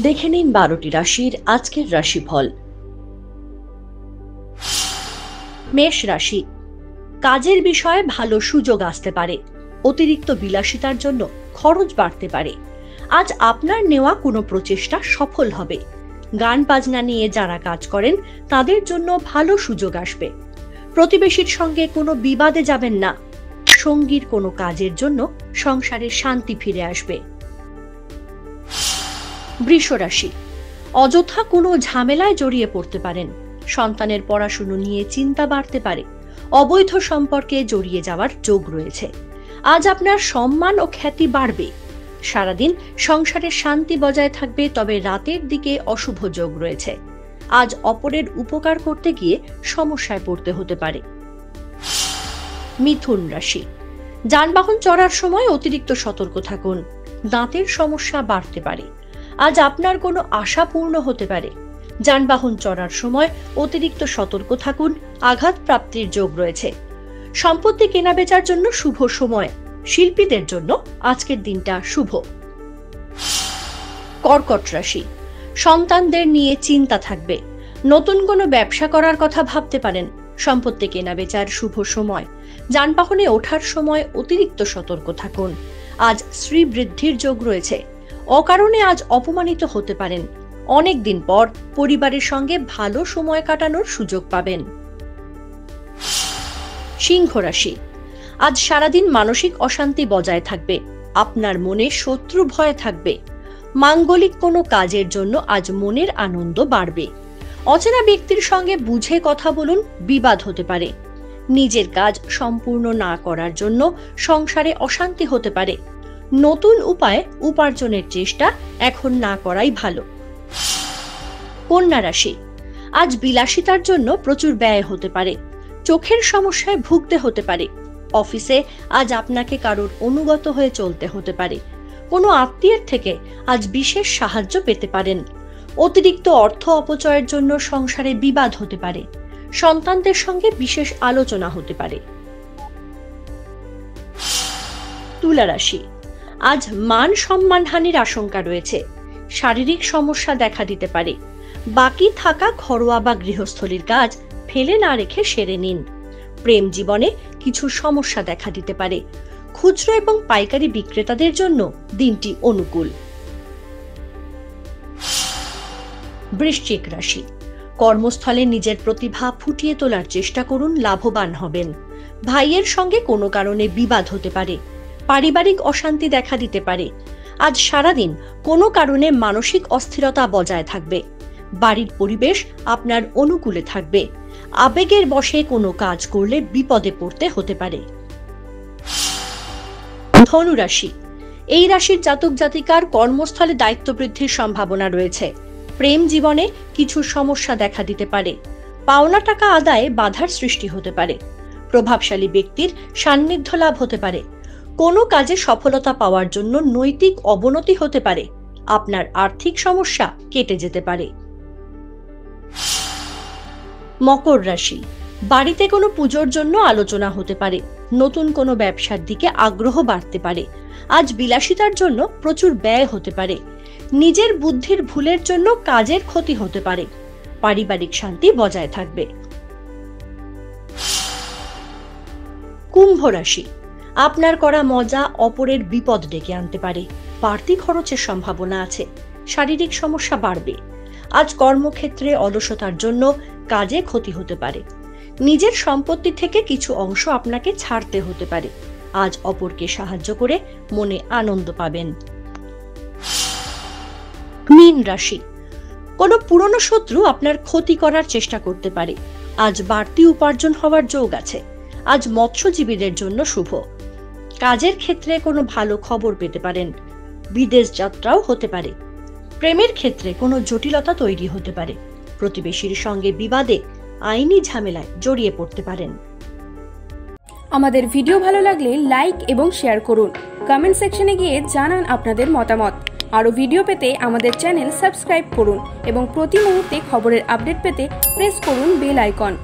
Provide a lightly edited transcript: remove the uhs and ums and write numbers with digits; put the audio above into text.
দেখে নিন 12টি রাশির আজকের রাশিফল। মেষ রাশি, কাজের বিষয়ে ভালো সুযোগ আসতে পারে। অতিরিক্ত বিলাসিতার জন্য খরচ বাড়তে পারে। আজ আপনার নেওয়া কোনো প্রচেষ্টা সফল হবে। গান বাজনা নিয়ে যারা কাজ করেন তাদের জন্য ভালো সুযোগ আসবে। প্রতিবেশীর সঙ্গে কোনো বিবাদে যাবেন না। সঙ্গীর কোনো কাজের জন্য সংসারে শান্তি ফিরে আসবে। বৃষ রাশি, অযথা কোনো ঝামেলায় জড়িয়ে পড়তে পারেন। সন্তানের পড়াশুনো নিয়ে চিন্তা বাড়তে পারে। অবৈধ সম্পর্কে জড়িয়ে যাওয়ার যোগ রয়েছে। আজ আপনার সম্মান ও খ্যাতি বাড়বে। সারাদিন সংসারে শান্তি বজায় থাকবে, তবে রাতের দিকে অশুভ যোগ রয়েছে। আজ অপরের উপকার করতে গিয়ে সমস্যায় পড়তে হতে পারে। মিথুন রাশি, যানবাহন চড়ার সময় অতিরিক্ত সতর্ক থাকুন। দাঁতের সমস্যা বাড়তে পারে। আজ আপনার কোনো আশা পূর্ণ হতে পারে। যানবাহন চড়ার সময় অতিরিক্ত সতর্ক থাকুন। আঘাত প্রাপ্তির যোগ রয়েছে। সম্পত্তি কেনাবেচার জন্য শুভ সময়। শিল্পীদের জন্য আজকের দিনটা শুভ। কর্কট রাশি, সন্তানদের নিয়ে চিন্তা থাকবে। নতুন কোনো ব্যবসা করার কথা ভাবতে পারেন। সম্পত্তি কেনাবেচার শুভ সময়। যানবাহনে ওঠার সময় অতিরিক্ত সতর্ক থাকুন। আজ শ্রী বৃদ্ধির যোগ রয়েছে। অকারণে আজ অপমানিত হতে পারেন। অনেক দিন পর পরিবারের সঙ্গে ভালো সময় কাটানোর সুযোগ পাবেন। সিংহ রাশি, আজ সারাদিন মানসিক অশান্তি বজায় থাকবে। আপনার মনে শত্রু ভয় থাকবে। মাঙ্গলিক কোনো কাজের জন্য আজ মনের আনন্দ বাড়বে। অচেনা ব্যক্তির সঙ্গে বুঝে কথা বলুন, বিবাদ হতে পারে। নিজের কাজ সম্পূর্ণ না করার জন্য সংসারে অশান্তি হতে পারে। নতুন উপায়ে উপার্জনের চেষ্টা এখন না করাই ভালো। কন্যা রাশি, আজ বিলাসিতার জন্য প্রচুর ব্যয় হতে পারে। চোখের সমস্যায় ভুগতে হতে পারে। অফিসে আজ আপনাকে কারোর অনুগত হয়ে চলতে হতে পারে। কোনো আত্মীয়ের থেকে আজ বিশেষ সাহায্য পেতে পারেন। অতিরিক্ত অর্থ অপচয়ের জন্য সংসারে বিবাদ হতে পারে। সন্তানদের সঙ্গে বিশেষ আলোচনা হতে পারে। তুলা রাশি, আজ মান সম্মানহানির আশঙ্কা রয়েছে। শারীরিক সমস্যা দেখা দিতে পারে। বাকি থাকা ঘরোয়া বা গৃহস্থলীর কাজ ফেলে না রেখে সেরে নিন। প্রেম জীবনে কিছু সমস্যা দেখা দিতে পারে। খুচরো এবং পাইকারি বিক্রেতাদের জন্য দিনটি অনুকূল। বৃশ্চিক রাশি, কর্মস্থলে নিজের প্রতিভা ফুটিয়ে তোলার চেষ্টা করুন, লাভবান হবেন। ভাইয়ের সঙ্গে কোনো কারণে বিবাদ হতে পারে। পারিবারিক অশান্তি দেখা দিতে পারে। আজ সারাদিন কোনো কারণে মানসিক অস্থিরতা বজায় থাকবে। বাড়ির পরিবেশ আপনার অনুকূলে থাকবে। আবেগের বশে কোনো কাজ করলে বিপদে পড়তে হতে পারে। ধনু রাশি, এই রাশির জাতক জাতিকার কর্মস্থলে দায়িত্ব বৃদ্ধির সম্ভাবনা রয়েছে। প্রেম জীবনে কিছু সমস্যা দেখা দিতে পারে। পাওনা টাকা আদায়ে বাধার সৃষ্টি হতে পারে। প্রভাবশালী ব্যক্তির সান্নিধ্য লাভ হতে পারে। কোনো কাজে সফলতা পাওয়ার জন্য নৈতিক অবনতি হতে পারে। আপনার আর্থিক সমস্যা কেটে যেতে পারে। মকর রাশি, বাড়িতে কোনো পুজোর জন্য আলোচনা হতে পারে। নতুন কোনো ব্যবসার দিকে আগ্রহ বাড়তে পারে। আজ বিলাসিতার জন্য প্রচুর ব্যয় হতে পারে। নিজের বুদ্ধির ভুলের জন্য কাজের ক্ষতি হতে পারে। পারিবারিক শান্তি বজায় থাকবে। কুম্ভ রাশি, আপনার করা মজা অপরের বিপদ ডেকে আনতে পারে। বাড়তি খরচের সম্ভাবনা আছে। শারীরিক সমস্যা বাড়বে। আজ কর্মক্ষেত্রে অলসতার জন্য কাজে ক্ষতি হতে পারে। নিজের সম্পত্তি থেকে কিছু অংশ আপনাকে ছাড়তে হতে পারে। আজ অপরকে সাহায্য করে মনে আনন্দ পাবেন। মীন রাশি, কোনো পুরনো শত্রু আপনার ক্ষতি করার চেষ্টা করতে পারে। আজ বাড়তি উপার্জন হওয়ার যোগ আছে। আজ মৎস্যজীবীদের জন্য শুভ। কাজের ক্ষেত্রে কোনো ভালো খবর পেতে পারেন। বিদেশ যাত্রাও হতে পারে। প্রেমের ক্ষেত্রে কোনো জটিলতা তৈরি হতে পারে। প্রতিবেশীর সঙ্গে বিবাদে আইনি ঝামেলায় জড়িয়ে পড়তে পারেন। আমাদের ভিডিও ভালো লাগলে লাইক এবং শেয়ার করুন। কমেন্ট সেকশনে গিয়ে জানান আপনাদের মতামত। আরও ভিডিও পেতে আমাদের চ্যানেল সাবস্ক্রাইব করুন এবং প্রতি মুহূর্তে খবরের আপডেট পেতে প্রেস করুন বেল আইকন।